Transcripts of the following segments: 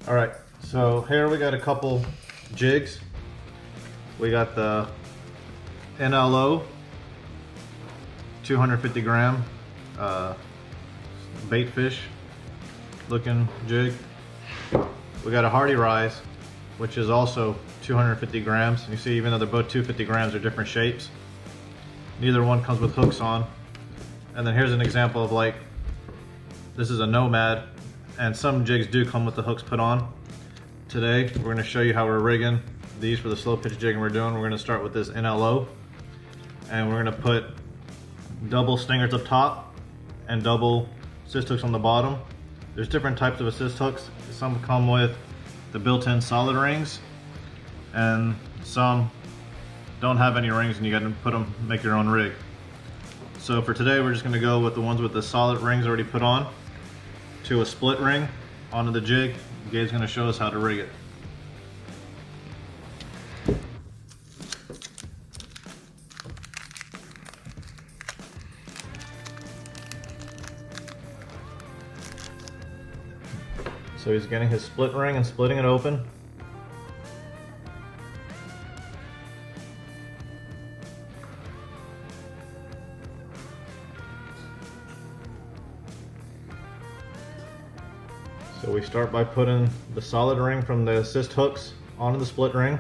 All right, so here we got a couple jigs. We got the NLO 250 gram bait fish looking jig. We got a Hardy Rise, which is also 250 grams. And you see, even though they're both 250 grams, they're different shapes. Neither one comes with hooks on. And then here's an example of, like, this is a Nomad, and some jigs do come with the hooks put on. Today, we're gonna show you how we're rigging these for the slow pitch jigging we're doing. We're gonna start with this NLO, and we're gonna put double stingers up top and double assist hooks on the bottom. There's different types of assist hooks. Some come with the built-in solid rings, and some don't have any rings, and you gotta put them, make your own rig. So for today, we're just gonna go with the ones with the solid rings already put on to a split ring onto the jig. Gabe's gonna show us how to rig it. So he's getting his split ring and splitting it open. So we start by putting the solid ring from the assist hooks onto the split ring.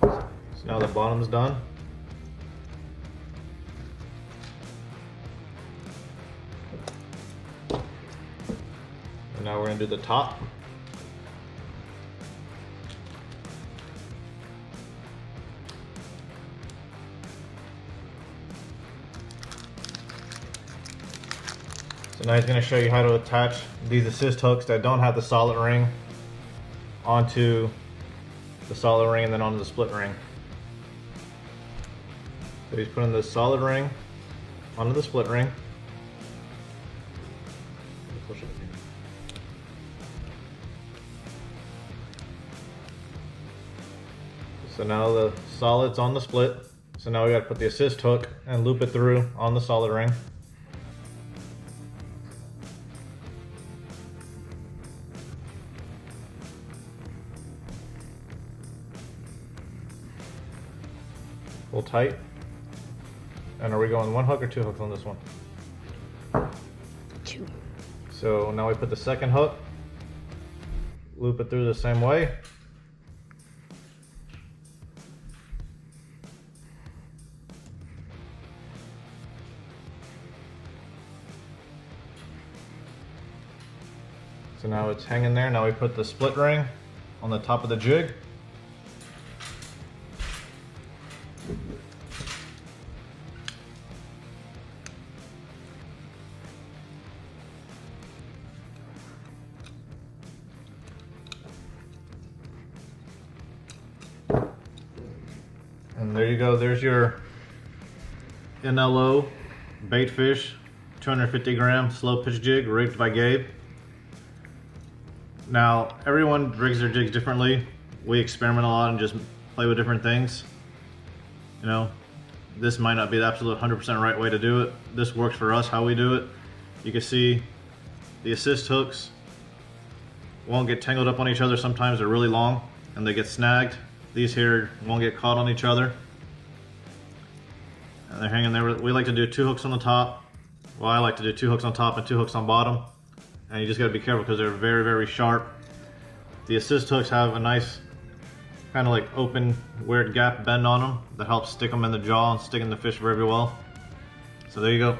So now the bottom's done. And now we're going to do the top. So now he's going to show you how to attach these assist hooks that don't have the solid ring onto the solid ring and then onto the split ring. So he's putting the solid ring onto the split ring. So now the solid's on the split. So now we got to put the assist hook and loop it through on the solid ring. Pull tight. And are we going one hook or two hooks on this one? Two. So now we put the second hook, loop it through the same way. So now it's hanging there. Now we put the split ring on the top of the jig. And there you go, there's your NLO bait fish, 250 gram slow pitch jig rigged by Gabe. Now, everyone rigs their jigs differently. We experiment a lot and just play with different things. You know, this might not be the absolute 100% right way to do it. This works for us, how we do it. You can see the assist hooks won't get tangled up on each other. Sometimes they're really long and they get snagged. These here won't get caught on each other. And they're hanging there. We like to do two hooks on the top. Well, I like to do two hooks on top and two hooks on bottom. And you just gotta be careful because they're very, very sharp. The assist hooks have a nice kind of like open, weird gap bend on them that helps stick them in the jaw and stick in the fish very well. So there you go.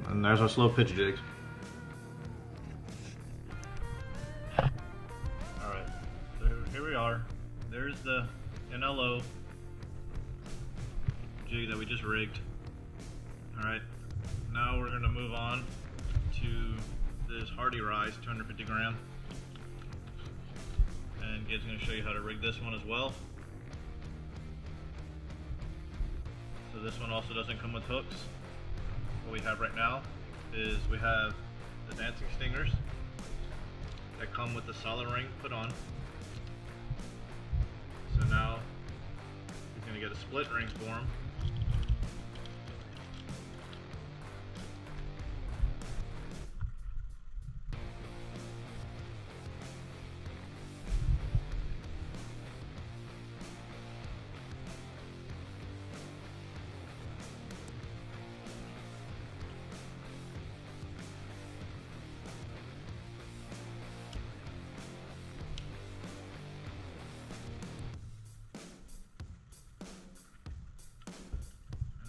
And there's our slow pitch jigs. Alright, so here we are. There's the NLO jig that we just rigged. Alright, now we're going to move on to this Hardy Rise 250 gram. And Gabe's going to show you how to rig this one as well. So this one also doesn't come with hooks. What we have right now is we have the dancing stingers that come with the solid ring put on. now he's going to get a split rings for him.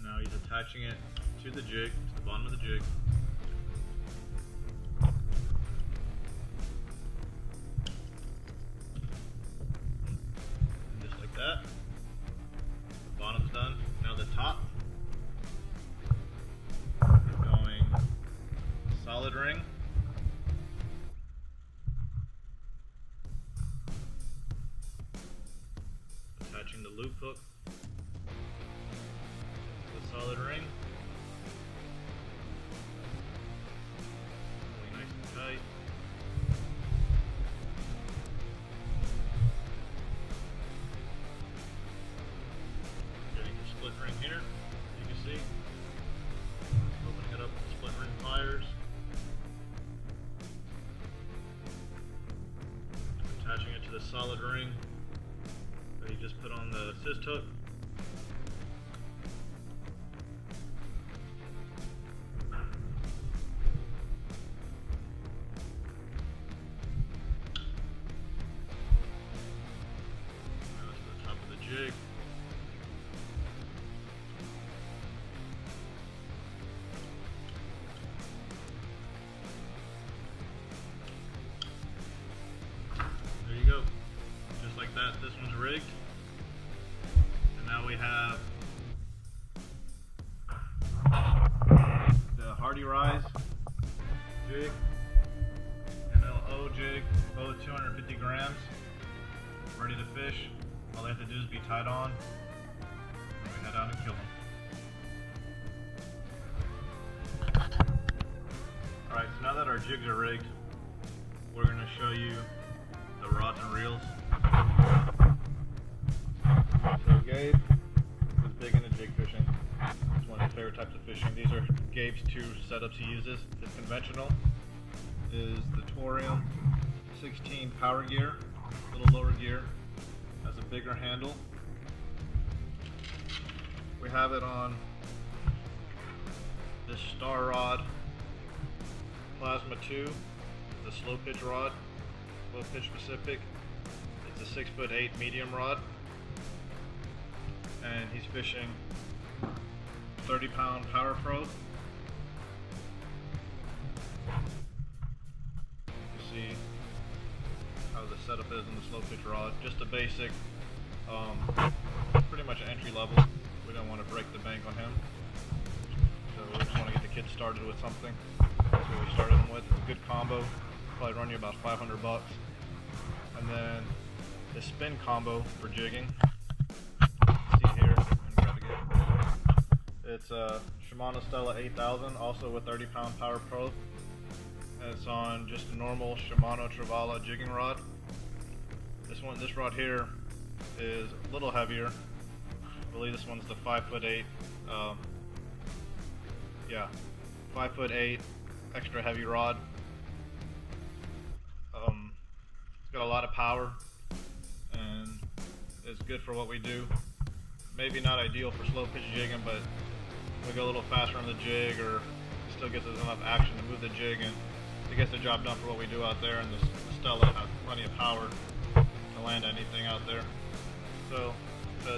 Now he's attaching it to the jig, to the bottom of the jig. And just like that, the bottom's done. Now the top, going solid ring. Attaching the loop hook. Solid ring. Really nice and tight. Getting the split ring here, you can see. Opening it up with split ring pliers. Attaching it to the solid ring that he just put on the assist hook. Jig. There you go. Just like that, this one's rigged. And now we have the Hardy Rise jig, MLO jig, both 250 grams, ready to fish. All they have to do is be tied on, and we head out and kill them. Alright, so now that our jigs are rigged, we're going to show you the rods and reels. So Gabe is big into jig fishing. It's one of his favorite types of fishing. These are Gabe's two setups he uses. His conventional is the Torium 16 power gear, a little lower gear. Has a bigger handle. We have it on this Star Rod Plasma 2, the slow pitch rod, slow pitch specific. It's a 6'8" medium rod, and he's fishing 30-pound Power Pro. You see how the setup is in the slow pitch rod. Just a basic, pretty much an entry level. We don't want to break the bank on him, so we just want to get the kids started with something. That's what we started him with. A good combo, probably run you about 500 bucks. And then the spin combo for jigging. See here, it's a Shimano Stella 8000, also with 30-pound Power Pro. And it's on just a normal Shimano Trevala jigging rod. This rod here is a little heavier. I believe this one's the 5'8". 5'8" extra heavy rod. It's got a lot of power and it's good for what we do. Maybe not ideal for slow pitch jigging, but we go a little faster on the jig, or it still gives us enough action to move the jig, and it gets the job done for what we do out there. And the Stella has plenty of power to land anything out there. So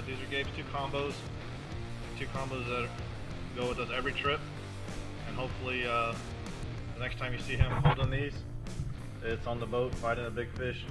these are Gabe's two combos that go with us every trip, and hopefully the next time you see him holding these, it's on the boat fighting a big fish.